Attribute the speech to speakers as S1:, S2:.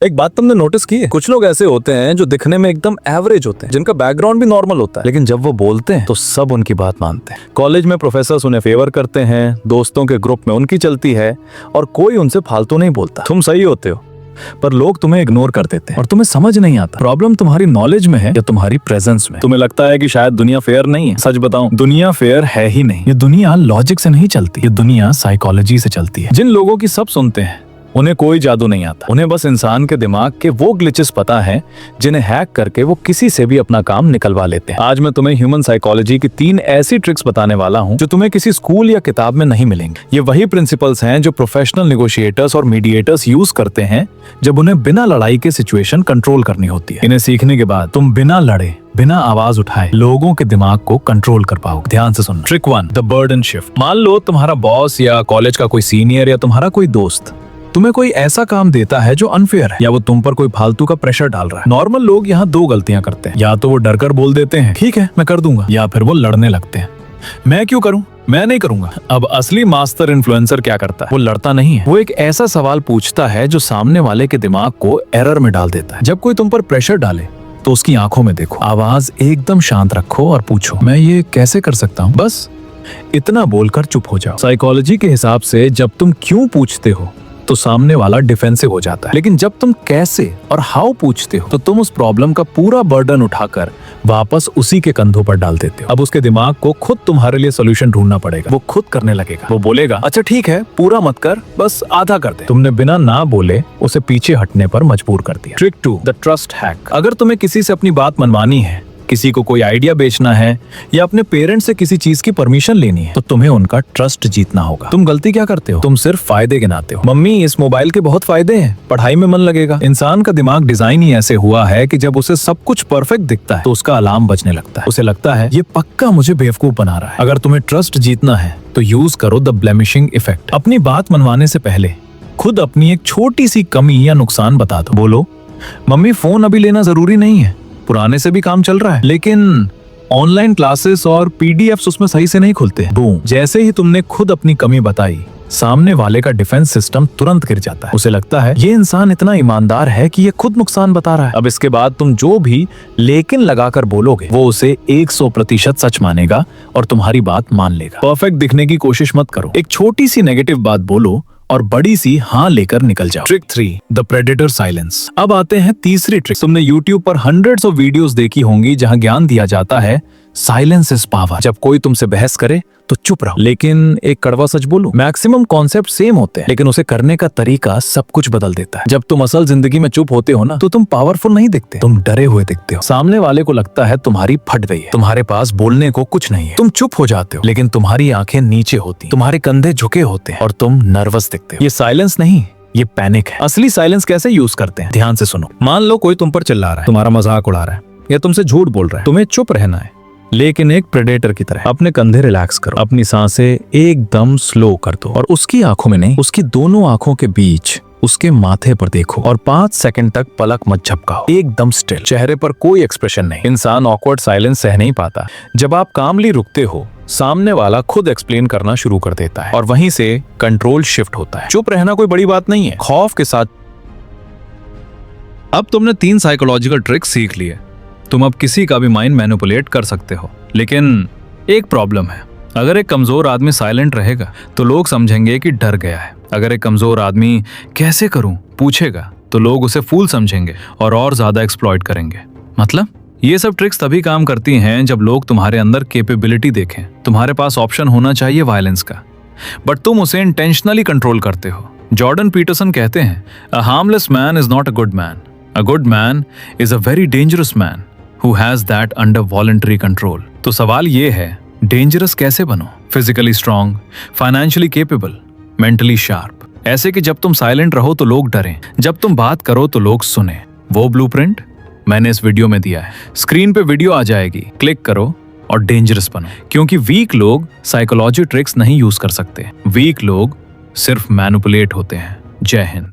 S1: एक बात तुमने नोटिस की है, कुछ लोग ऐसे होते हैं जो दिखने में एकदम एवरेज होते हैं, जिनका बैकग्राउंड भी नॉर्मल होता है, लेकिन जब वो बोलते हैं तो सब उनकी बात मानते हैं। कॉलेज में प्रोफेसर्स उन्हें फेवर करते हैं, दोस्तों के ग्रुप में उनकी चलती है और कोई उनसे फालतू नहीं बोलता। तुम सही होते हो पर लोग तुम्हें इग्नोर कर देते हैं और तुम्हें समझ नहीं आता प्रॉब्लम तुम्हारी नॉलेज में है या तुम्हारी प्रेजेंस में। तुम्हें लगता है कि शायद दुनिया फेयर नहीं है। सच बताऊं, दुनिया फेयर है ही नहीं। ये दुनिया लॉजिक से नहीं चलती, ये दुनिया साइकोलॉजी से चलती है। जिन लोगों की सब सुनते हैं उन्हें कोई जादू नहीं आता। उन्हें बस इंसान के दिमाग के वो ग्लिचेस पता है जिन्हें हैक करके वो किसी से भी अपना काम निकलवा लेते हैं। आज मैं तुम्हें ह्यूमन साइकोलॉजी की 3 ऐसी ट्रिक्स बताने वाला हूं जो तुम्हें किसी स्कूल या किताब में नहीं मिलेंगे। ये वही प्रिंसिपल्स हैं जो प्रोफेशनल नेगोशिएटर्स और मीडिएटर्स यूज करते हैं जब उन्हें बिना लड़ाई के सिचुएशन कंट्रोल करनी होती है। इन्हें सीखने के बाद तुम बिना लड़े, बिना आवाज उठाए लोगों के दिमाग को कंट्रोल कर पाओगे। ध्यान से सुनो। Trick 1, the burden shift. मान लो तुम्हारा बॉस या कॉलेज का कोई सीनियर या तुम्हारा कोई दोस्त तुम्हें कोई ऐसा काम देता है जो अनफेयर है या वो तुम पर कोई फालतू का प्रेशर डाल रहा है। नॉर्मल लोग यहाँ 2 गलतियां करते हैं, या तो वो डर कर बोल देते हैं ठीक है मैं कर दूंगा, या फिर वो लड़ने लगते हैं मैं क्यों करूं, मैं नहीं करूंगा। अब असली मास्टर इन्फ्लुएंसर क्या करता है? वो लड़ता नहीं है, वो एक ऐसा सवाल पूछता है जो सामने वाले के दिमाग को एरर में डाल देता है। जब कोई तुम पर प्रेशर डाले तो उसकी आंखों में देखो, आवाज एकदम शांत रखो और पूछो मैं ये कैसे कर सकता हूँ। बस इतना बोलकर चुप हो जाओ। साइकोलॉजी के हिसाब से जब तुम क्यों पूछते हो तो सामने वाला डिफेंसिव हो जाता है, लेकिन जब तुम कैसे और हाउ पूछते हो तो तुम उस प्रॉब्लम का पूरा बर्डन उठाकर वापस उसी के कंधों पर डाल देते हो। अब उसके दिमाग को खुद तुम्हारे लिए सोल्यूशन ढूंढना पड़ेगा। वो खुद करने लगेगा। वो बोलेगा अच्छा ठीक है पूरा मत कर, बस आधा कर दे। तुमने बिना ना बोले उसे पीछे हटने पर मजबूर कर दिया। Trick 2, the trust hack. अगर तुम्हें किसी से अपनी बात मनवानी है, किसी को कोई आइडिया बेचना है या अपने पेरेंट्स से किसी चीज की परमिशन लेनी है तो तुम्हें उनका ट्रस्ट जीतना होगा। तुम गलती क्या करते हो? तुम सिर्फ फायदे गिनाते हो। मम्मी इस मोबाइल के बहुत फायदे हैं, पढ़ाई में मन लगेगा। इंसान का दिमाग डिजाइन ही ऐसे हुआ है कि जब उसे सब कुछ परफेक्ट दिखता है तो उसका अलार्म बजने लगता है। उसे लगता है ये पक्का मुझे बेवकूफ बना रहा है। अगर तुम्हें ट्रस्ट जीतना है तो यूज करो द ब्लेमिशिंग इफेक्ट। अपनी बात मनवाने से पहले खुद अपनी एक छोटी सी कमी या नुकसान बता दो। बोलो मम्मी फोन अभी लेना जरूरी नहीं है, पुराने से भी काम चल रहा है, लेकिन ऑनलाइन क्लासेस और पीडीएफ्स उसमें सही से नहीं खुलते। बूम, जैसे ही तुमने खुद अपनी कमी बताई सामने वाले का डिफेंस सिस्टम तुरंत गिर जाता है। उसे लगता है ये इंसान इतना ईमानदार है कि ये खुद नुकसान बता रहा है। अब इसके बाद तुम जो भी लेकिन लगाकर बोलोगे वो उसे 100% सच मानेगा और तुम्हारी बात मान लेगा। परफेक्ट दिखने की कोशिश मत करो, एक छोटी सी नेगेटिव बात बोलो और बड़ी सी हाँ लेकर निकल जाओ। Trick 3, the predator silence. अब आते हैं तीसरी ट्रिक। तुमने YouTube पर हंड्रेड्स ऑफ वीडियोस देखी होंगी जहां ज्ञान दिया जाता है साइलेंस इज पावर। जब कोई तुमसे बहस करे तो चुप रहो। लेकिन एक कड़वा सच बोलूं, मैक्सिमम कॉन्सेप्ट सेम होते हैं लेकिन उसे करने का तरीका सब कुछ बदल देता है। जब तुम असल जिंदगी में चुप होते हो ना तो तुम पावरफुल नहीं दिखते, तुम डरे हुए दिखते हो। सामने वाले को लगता है तुम्हारी फट गई है, तुम्हारे पास बोलने को कुछ नहीं है। तुम चुप हो जाते हो लेकिन तुम्हारी आंखें नीचे होती, तुम्हारे कंधे झुके होते हैं और तुम नर्वस दिखते हो। ये साइलेंस नहीं, ये पैनिक है। असली साइलेंस कैसे यूज करते हैं? ध्यान से सुनो। मान लो कोई तुम पर चिल्ला रहा है, तुम्हारा मजाक उड़ा रहा है या तुमसे झूठ बोल रहा है। तुम्हें चुप रहना है लेकिन एक प्रेडेटर की तरह। अपने कंधे रिलैक्स करो, अपनी सांसें एकदम स्लो कर दो और उसकी आंखों में नहीं, उसकी दोनों आंखों के बीच उसके माथे पर देखो और 5 सेकंड तक पलक मत झपकाओ, एकदम स्टिल, चेहरे पर कोई एक्सप्रेशन नहीं। इंसान ऑकवर्ड साइलेंस सह नहीं पाता। जब आप कामली रुकते हो सामने वाला खुद एक्सप्लेन करना शुरू कर देता है और वहीं से कंट्रोल शिफ्ट होता है। चुप रहना कोई बड़ी बात नहीं है, खौफ के साथ। अब तुमने 3 साइकोलॉजिकल ट्रिक्स सीख लिए। तुम अब किसी का भी माइंड मैनिपुलेट कर सकते हो, लेकिन एक प्रॉब्लम है। अगर एक कमजोर आदमी साइलेंट रहेगा तो लोग समझेंगे कि डर गया है। अगर एक कमजोर आदमी कैसे करूं पूछेगा तो लोग उसे फूल समझेंगे और ज्यादा एक्सप्लॉइट करेंगे। मतलब ये सब ट्रिक्स तभी काम करती हैं जब लोग तुम्हारे अंदर कैपेबिलिटी देखें। तुम्हारे पास ऑप्शन होना चाहिए वायलेंस का, बट तुम उसे इंटेंशनली कंट्रोल करते हो। जॉर्डन पीटरसन कहते हैं, अ harmless man is not a good man, a good man is a very dangerous man who has that under voluntary control। तो सवाल ये है, डेंजरस कैसे बनो? Physically strong, financially capable, mentally sharp, ऐसे कि जब तुम साइलेंट रहो तो लोग डरें, जब तुम बात करो तो लोग सुने। वो ब्लूप्रिंट मैंने इस वीडियो में दिया है। स्क्रीन पे वीडियो आ जाएगी, क्लिक करो और डेंजरस बनो। क्योंकि वीक लोग साइकोलॉजी ट्रिक्स नहीं यूज कर सकते, वीक लोग सिर्फ मैनिपुलेट होते हैं। जय हिंद।